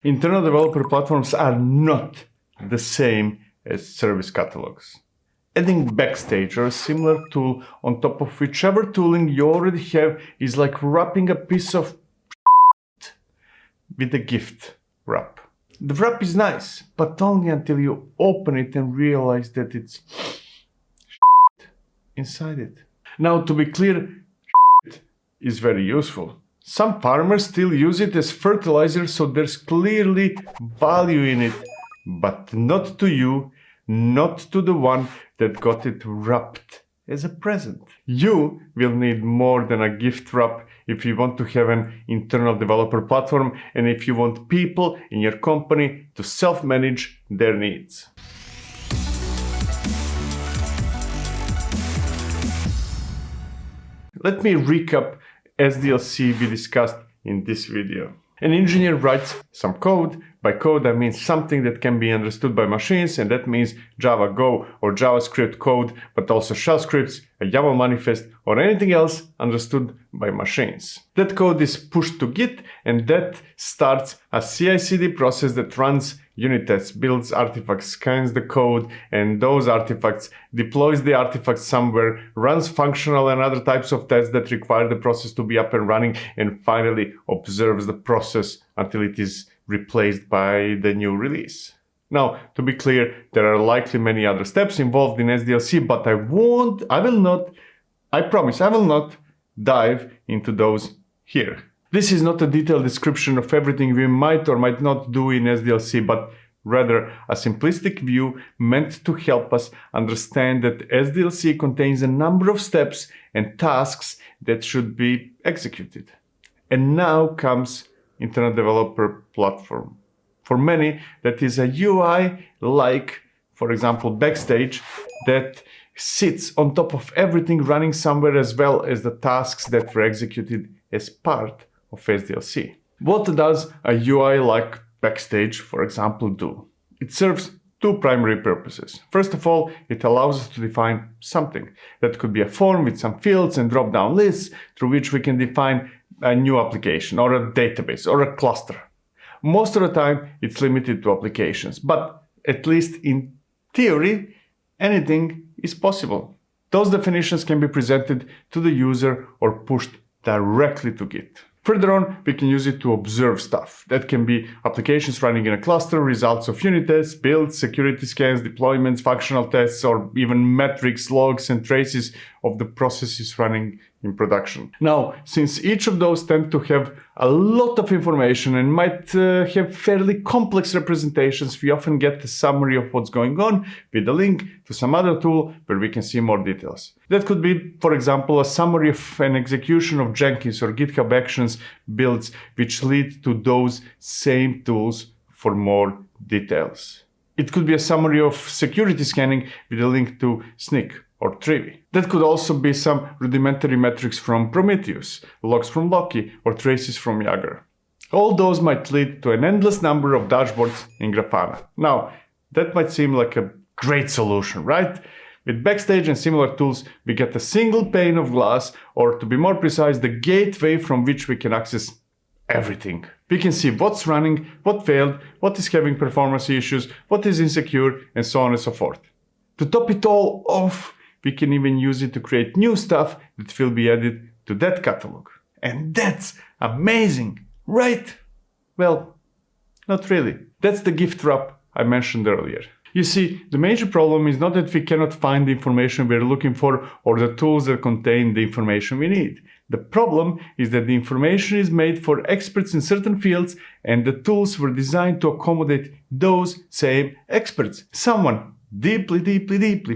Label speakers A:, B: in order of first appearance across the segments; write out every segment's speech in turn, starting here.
A: Internal developer platforms are not the same as service catalogs. Adding Backstage or a similar tool on top of whichever tooling you already have is like wrapping a piece of with a gift wrap. The wrap is nice, but only until you open it and realize that it's inside it. Now, to be clear, is very useful. Some farmers still use it as fertilizer, so there's clearly value in it, but not to you, not to the one that got it wrapped as a present. You will need more than a gift wrap if you want to have an internal developer platform and if you want people in your company to self-manage their needs. Let me recap SDLC we discussed in this video. An engineer writes some code. By code, I mean something that can be understood by machines, and that means Java, Go, or JavaScript code, but also shell scripts, a YAML manifest, or anything else understood by machines. That code is pushed to Git, and that starts a CI/CD process that runs unit tests, builds artifacts, scans the code, and those artifacts, deploys the artifacts somewhere, runs functional and other types of tests that require the process to be up and running, and finally observes the process until it is replaced by the new release. Now, to be clear, there are likely many other steps involved in SDLC, but I promise I will not dive into those here. This is not a detailed description of everything we might or might not do in SDLC, but rather a simplistic view meant to help us understand that SDLC contains a number of steps and tasks that should be executed. And now comes Internal Developer Platform. For many, that is a UI like, for example, Backstage that sits on top of everything running somewhere, as well as the tasks that were executed as part of SDLC. What does a UI like Backstage, for example, do? It serves two primary purposes. First of all, it allows us to define something. That could be a form with some fields and drop-down lists through which we can define a new application or a database or a cluster. Most of the time, it's limited to applications, but at least in theory, anything is possible. Those definitions can be presented to the user or pushed directly to Git. Further on, we can use it to observe stuff. That can be applications running in a cluster, results of unit tests, builds, security scans, deployments, functional tests, or even metrics, logs, and traces of the processes running in production. Now, since each of those tend to have a lot of information and might have fairly complex representations, we often get a summary of what's going on with a link to some other tool where we can see more details. That could be, for example, a summary of an execution of Jenkins or GitHub Actions builds, which lead to those same tools for more details. It could be a summary of security scanning with a link to Snyk or Trivi. That could also be some rudimentary metrics from Prometheus, logs from Loki, or traces from Jaeger. All those might lead to an endless number of dashboards in Grafana. Now, that might seem like a great solution, right? With Backstage and similar tools, we get a single pane of glass, or to be more precise, the gateway from which we can access everything. We can see what's running, what failed, what is having performance issues, what is insecure, and so on and so forth. To top it all off, we can even use it to create new stuff that will be added to that catalog. And that's amazing, right? Well, not really. That's the gift wrap I mentioned earlier. You see, the major problem is not that we cannot find the information we're looking for or the tools that contain the information we need. The problem is that the information is made for experts in certain fields and the tools were designed to accommodate those same experts. Someone deeply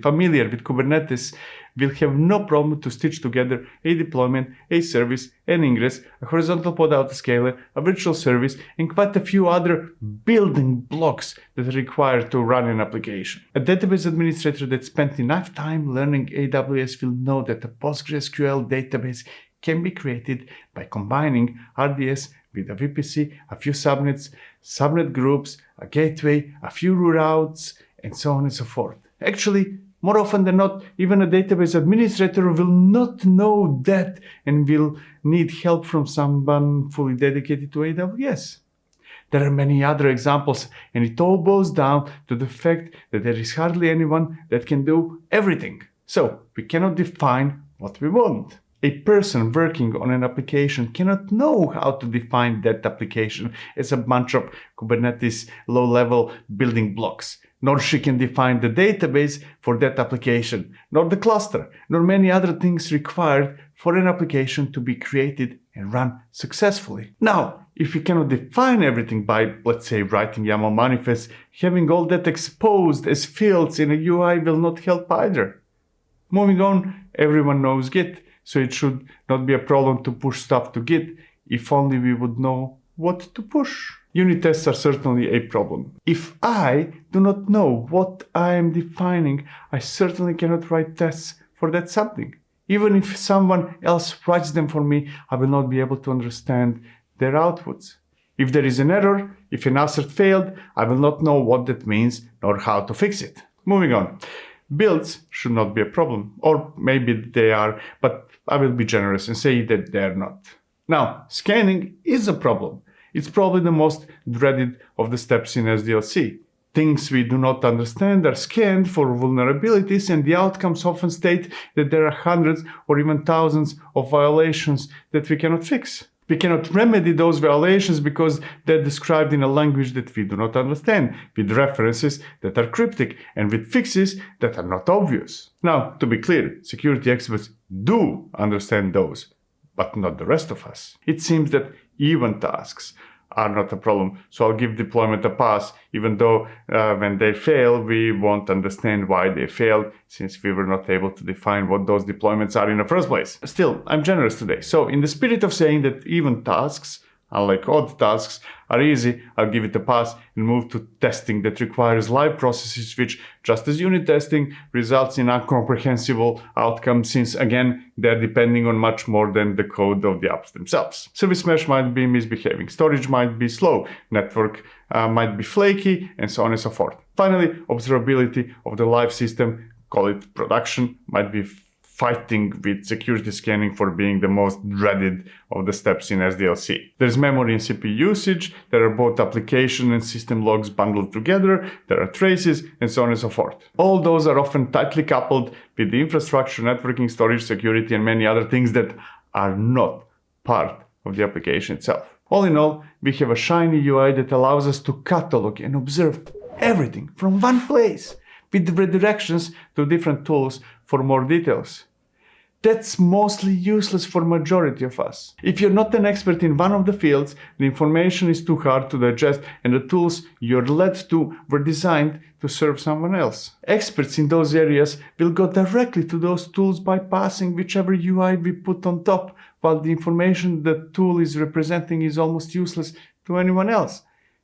A: familiar with Kubernetes will have no problem to stitch together a deployment, a service, an ingress, a horizontal pod autoscaler, a virtual service, and quite a few other building blocks that are required to run an application. A database administrator that spent enough time learning AWS will know that a PostgreSQL database can be created by combining RDS with a VPC, a few subnets, subnet groups, a gateway, a few routes, and so on and so forth. Actually, more often than not, even a database administrator will not know that and will need help from someone fully dedicated to AWS. There are many other examples, and it all boils down to the fact that there is hardly anyone that can do everything. So we cannot define what we want. A person working on an application cannot know how to define that application as a bunch of Kubernetes low-level building blocks, nor she can define the database for that application, nor the cluster, nor many other things required for an application to be created and run successfully. Now, if we cannot define everything by, let's say, writing YAML manifests, having all that exposed as fields in a UI will not help either. Moving on, everyone knows Git, so it should not be a problem to push stuff to Git if only we would know what to push. Unit tests are certainly a problem. If I do not know what I am defining, I certainly cannot write tests for that something. Even if someone else writes them for me, I will not be able to understand their outputs. If there is an error, if an assert failed, I will not know what that means nor how to fix it. Moving on. Builds should not be a problem, or maybe they are, but I will be generous and say that they're not. Now, scanning is a problem. It's probably the most dreaded of the steps in SDLC. Things we do not understand are scanned for vulnerabilities, and the outcomes often state that there are hundreds or even thousands of violations that we cannot fix. We cannot remedy those violations because they're described in a language that we do not understand, with references that are cryptic and with fixes that are not obvious. Now, to be clear, security experts do understand those, but not the rest of us. It seems that even tasks are not a problem, so I'll give deployment a pass, even though when they fail, we won't understand why they failed, since we were not able to define what those deployments are in the first place. Still, I'm generous today, so in the spirit of saying that even tasks, unlike odd tasks, are easy, I'll give it a pass and move to testing that requires live processes, which, just as unit testing, results in incomprehensible outcomes, since again, they're depending on much more than the code of the apps themselves. Service mesh might be misbehaving, storage might be slow, network might be flaky, and so on and so forth. Finally, observability of the live system, call it production, might be fighting with security scanning for being the most dreaded of the steps in SDLC. There's memory and CPU usage, there are both application and system logs bundled together, there are traces, and so on and so forth. All those are often tightly coupled with the infrastructure, networking, storage, security, and many other things that are not part of the application itself. All in all, we have a shiny UI that allows us to catalog and observe everything from one place, with redirections to different tools for more details. That's mostly useless for majority of us. If you're not an expert in one of the fields, the information is too hard to digest, and the tools you're led to were designed to serve someone else. Experts in those areas will go directly to those tools bypassing whichever UI we put on top, while the information the tool is representing is almost useless to anyone else.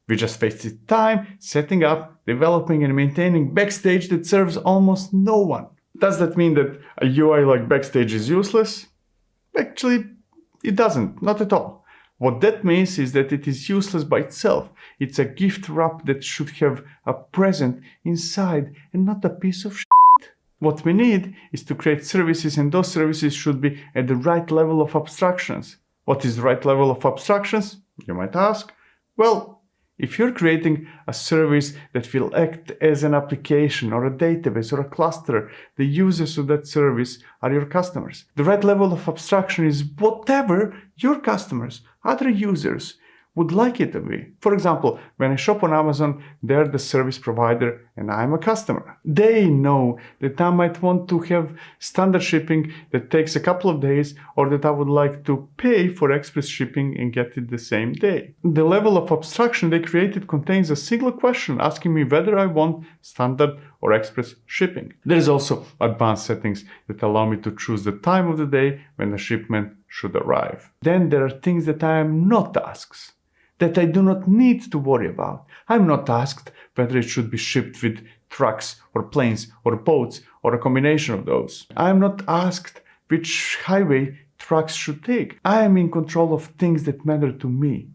A: We just wasted time setting up, developing, and maintaining Backstage that serves almost no one. Does that mean that a UI like Backstage is useless? Actually, it doesn't, not at all. What that means is that it is useless by itself. It's a gift wrap that should have a present inside and not a piece of shit. What we need is to create services, and those services should be at the right level of abstractions. What is the right level of abstractions, you might ask? Well, if you're creating a service that will act as an application or a database or a cluster, the users of that service are your customers. The right level of abstraction is whatever your customers, other users, would like it to be. For example, when I shop on Amazon, they're the service provider and I'm a customer. They know that I might want to have standard shipping that takes a couple of days, or that I would like to pay for express shipping and get it the same day. The level of abstraction they created contains a single question asking me whether I want standard or express shipping. There's also advanced settings that allow me to choose the time of the day when the shipment should arrive. Then there are things that I am not asked, that I do not need to worry about. I'm not asked whether it should be shipped with trucks or planes or boats or a combination of those. I am not asked which highway trucks should take. I am in control of things that matter to me,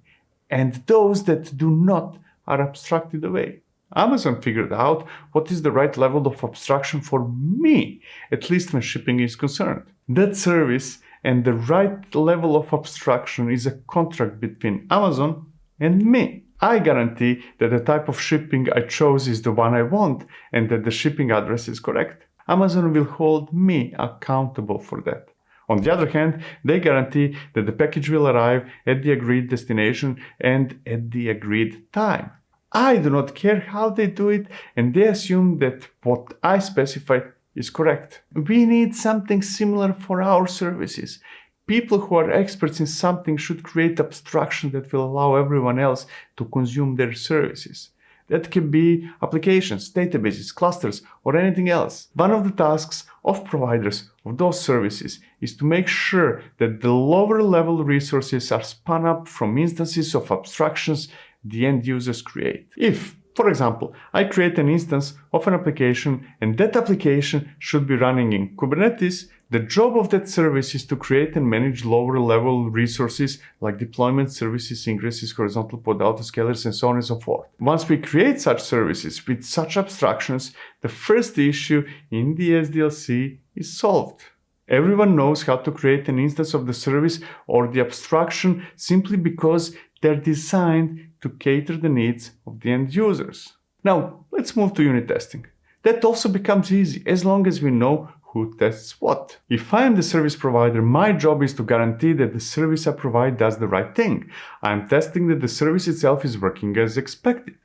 A: and those that do not are abstracted away. Amazon figured out what is the right level of abstraction for me, at least when shipping is concerned. That service and the right level of abstraction is a contract between Amazon and me. I guarantee that the type of shipping I chose is the one I want and that the shipping address is correct. Amazon will hold me accountable for that. On the other hand, they guarantee that the package will arrive at the agreed destination and at the agreed time. I do not care how they do it, and they assume that what I specified is correct. We need something similar for our services. People who are experts in something should create abstraction that will allow everyone else to consume their services. That can be applications, databases, clusters, or anything else. One of the tasks of providers of those services is to make sure that the lower level resources are spun up from instances of abstractions the end users create. If, for example, I create an instance of an application and that application should be running in Kubernetes, the job of that service is to create and manage lower level resources like deployment services, ingresses, horizontal pod autoscalers, and so on and so forth. Once we create such services with such abstractions, the first issue in the SDLC is solved. Everyone knows how to create an instance of the service or the abstraction simply because they're designed to cater the needs of the end users. Now, let's move to unit testing. That also becomes easy as long as we know who tests what. If I am the service provider, my job is to guarantee that the service I provide does the right thing. I am testing that the service itself is working as expected.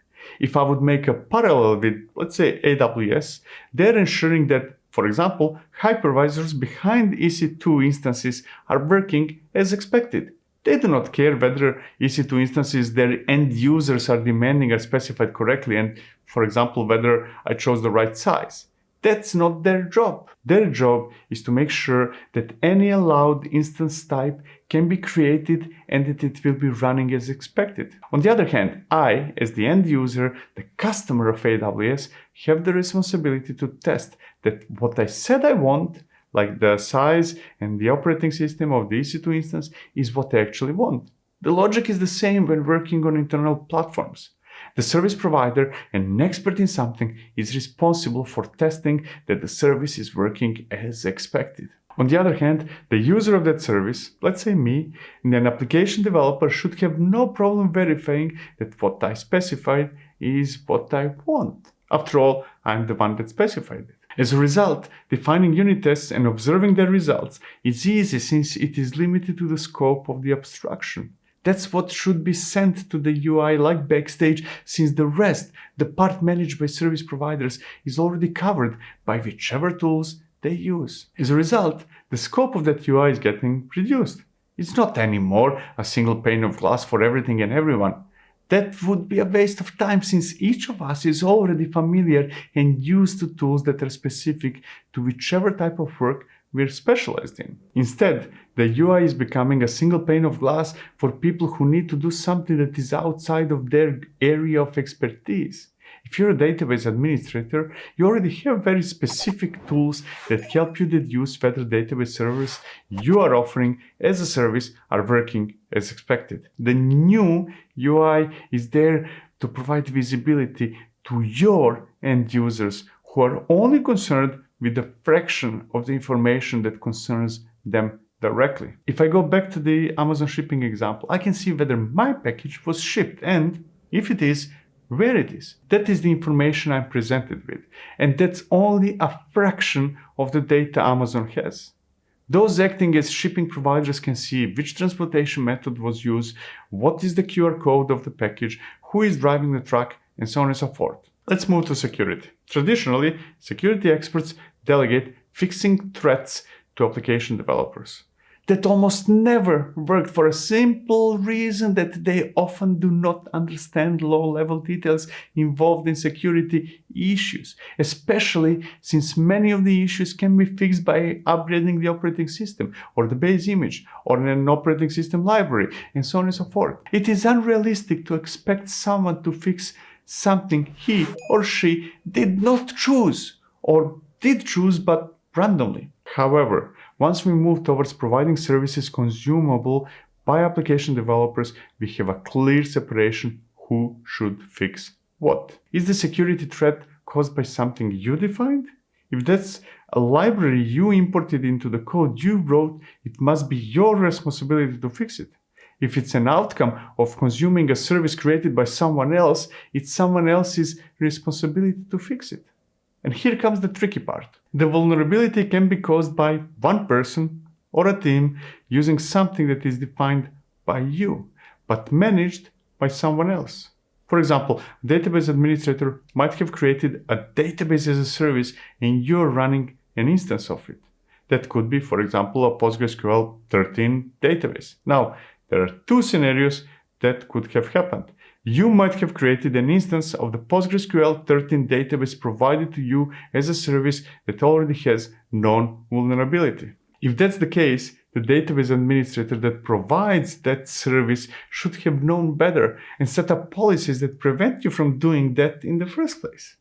A: If I would make a parallel with, let's say, AWS, they're ensuring that, for example, hypervisors behind EC2 instances are working as expected. They do not care whether EC2 instances their end users are demanding are specified correctly and, for example, whether I chose the right size. That's not their job. Their job is to make sure that any allowed instance type can be created and that it will be running as expected. On the other hand, I, as the end user, the customer of AWS, have the responsibility to test that what I said I want, like the size and the operating system of the EC2 instance, is what I actually want. The logic is the same when working on internal platforms. The service provider and an expert in something is responsible for testing that the service is working as expected. On the other hand, the user of that service, let's say me, and an application developer should have no problem verifying that what I specified is what I want. After all, I'm the one that specified it. As a result, defining unit tests and observing their results is easy since it is limited to the scope of the abstraction. That's what should be sent to the UI like backstage, since the rest, the part managed by service providers, is already covered by whichever tools they use. As a result, the scope of that UI is getting reduced. It's not anymore a single pane of glass for everything and everyone. That would be a waste of time since each of us is already familiar and used to tools that are specific to whichever type of work we're specialized in. Instead, the UI is becoming a single pane of glass for people who need to do something that is outside of their area of expertise. If you're a database administrator, you already have very specific tools that help you deduce whether database servers you are offering as a service are working as expected. The new UI is there to provide visibility to your end users who are only concerned with a fraction of the information that concerns them directly. If I go back to the Amazon shipping example, I can see whether my package was shipped and, if it is, where it is. That is the information I'm presented with, and that's only a fraction of the data Amazon has. Those acting as shipping providers can see which transportation method was used, what is the QR code of the package, who is driving the truck, and so on and so forth. Let's move to security. Traditionally, security experts delegate fixing threats to application developers. That almost never worked for a simple reason that they often do not understand low-level details involved in security issues, especially since many of the issues can be fixed by upgrading the operating system or the base image or an operating system library and so on and so forth. It is unrealistic to expect someone to fix something he or she did not choose or did choose but randomly. However, once we move towards providing services consumable by application developers, we have a clear separation who should fix what. Is the security threat caused by something you defined? If that's a library you imported into the code you wrote, it must be your responsibility to fix it. If it's an outcome of consuming a service created by someone else, it's someone else's responsibility to fix it. And here comes the tricky part. The vulnerability can be caused by one person or a team using something that is defined by you, but managed by someone else. For example, a database administrator might have created a database as a service and you're running an instance of it. That could be, for example, a PostgreSQL 13 database. Now, there are two scenarios that could have happened. You might have created an instance of the PostgreSQL 13 database provided to you as a service that already has known vulnerability. If that's the case, the database administrator that provides that service should have known better and set up policies that prevent you from doing that in the first place.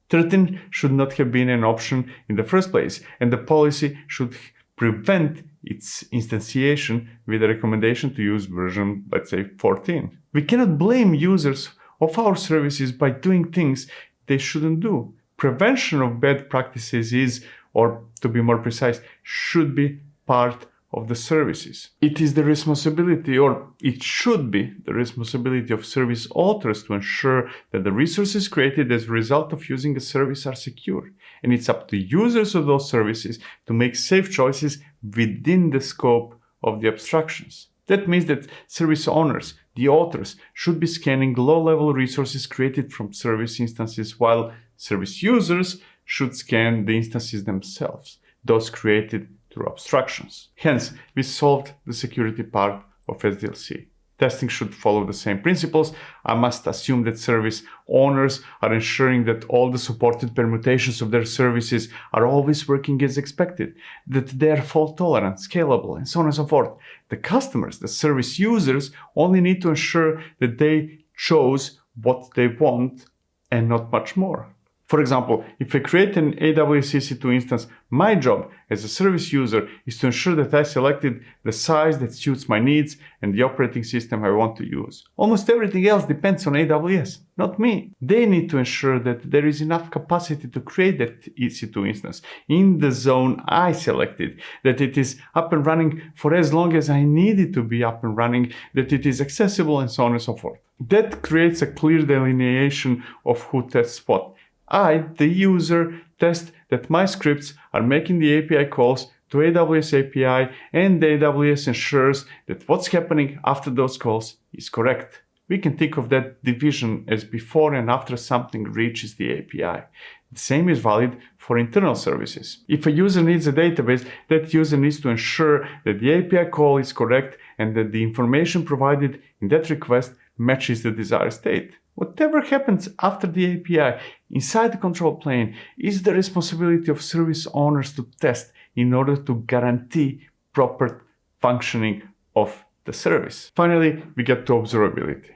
A: 13 should not have been an option in the first place, and the policy should prevent its instantiation with a recommendation to use version, let's say, 14. We cannot blame users of our services by doing things they shouldn't do. Prevention of bad practices is, or to be more precise, should be part of the services. It is the responsibility, or it should be the responsibility of service authors to ensure that the resources created as a result of using a service are secure. And it's up to users of those services to make safe choices within the scope of the abstractions. That means that service owners, the authors, should be scanning low-level resources created from service instances, while service users should scan the instances themselves, those created through abstractions. Hence, we solved the security part of SDLC. Testing should follow the same principles. I must assume that service owners are ensuring that all the supported permutations of their services are always working as expected, that they are fault-tolerant, scalable, and so on and so forth. The customers, the service users, only need to ensure that they chose what they want and not much more. For example, if I create an AWS EC2 instance, my job as a service user is to ensure that I selected the size that suits my needs and the operating system I want to use. Almost everything else depends on AWS, not me. They need to ensure that there is enough capacity to create that EC2 instance in the zone I selected, that it is up and running for as long as I need it to be up and running, that it is accessible, and so on and so forth. That creates a clear delineation of who tests what. I, the user, test that my scripts are making the API calls to AWS API, and AWS ensures that what's happening after those calls is correct. We can think of that division as before and after something reaches the API. The same is valid for internal services. If a user needs a database, that user needs to ensure that the API call is correct and that the information provided in that request matches the desired state. Whatever happens after the API inside the control plane is the responsibility of service owners to test in order to guarantee proper functioning of the service. Finally, we get to observability.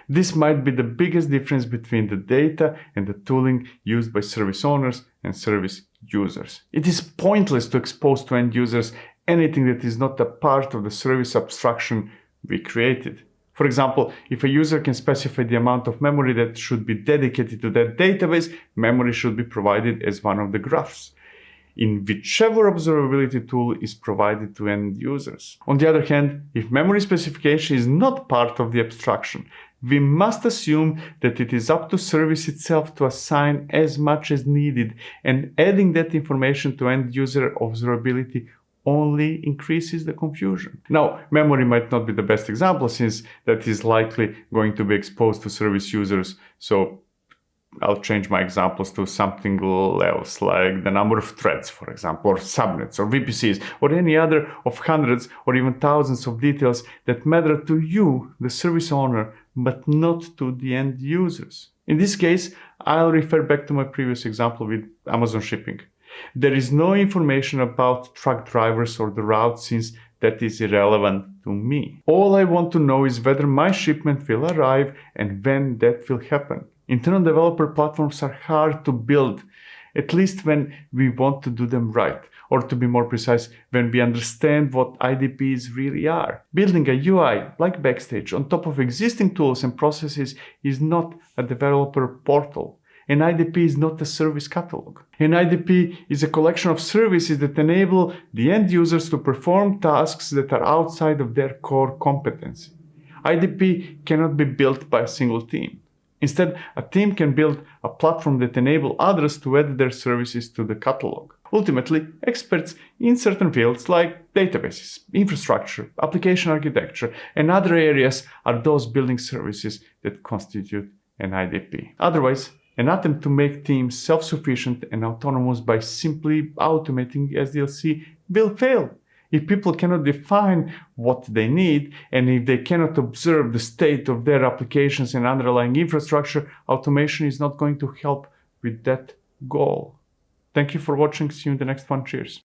A: This might be the biggest difference between the data and the tooling used by service owners and service users. It is pointless to expose to end users anything that is not a part of the service abstraction we created. For example, if a user can specify the amount of memory that should be dedicated to that database, memory should be provided as one of the graphs in whichever observability tool is provided to end users. On the other hand, if memory specification is not part of the abstraction, we must assume that it is up to service itself to assign as much as needed, and adding that information to end user observability only increases the confusion. Now, memory might not be the best example since that is likely going to be exposed to service users, so I'll change my examples to something else, like the number of threads, for example, or subnets, or VPCs, or any other of hundreds or even thousands of details that matter to you, the service owner, but not to the end users. In this case, I'll refer back to my previous example with Amazon shipping. There is no information about truck drivers or the route since that is irrelevant to me. All I want to know is whether my shipment will arrive and when that will happen. Internal developer platforms are hard to build, at least when we want to do them right, or to be more precise, when we understand what IDPs really are. Building a UI like Backstage on top of existing tools and processes is not a developer portal. An IDP is not a service catalog. An IDP is a collection of services that enable the end users to perform tasks that are outside of their core competency. IDP cannot be built by a single team. Instead, a team can build a platform that enables others to add their services to the catalog. Ultimately, experts in certain fields like databases, infrastructure, application architecture, and other areas are those building services that constitute an IDP. Otherwise, an attempt to make teams self-sufficient and autonomous by simply automating SDLC will fail. If people cannot define what they need, and if they cannot observe the state of their applications and underlying infrastructure, automation is not going to help with that goal. Thank you for watching. See you in the next one. Cheers.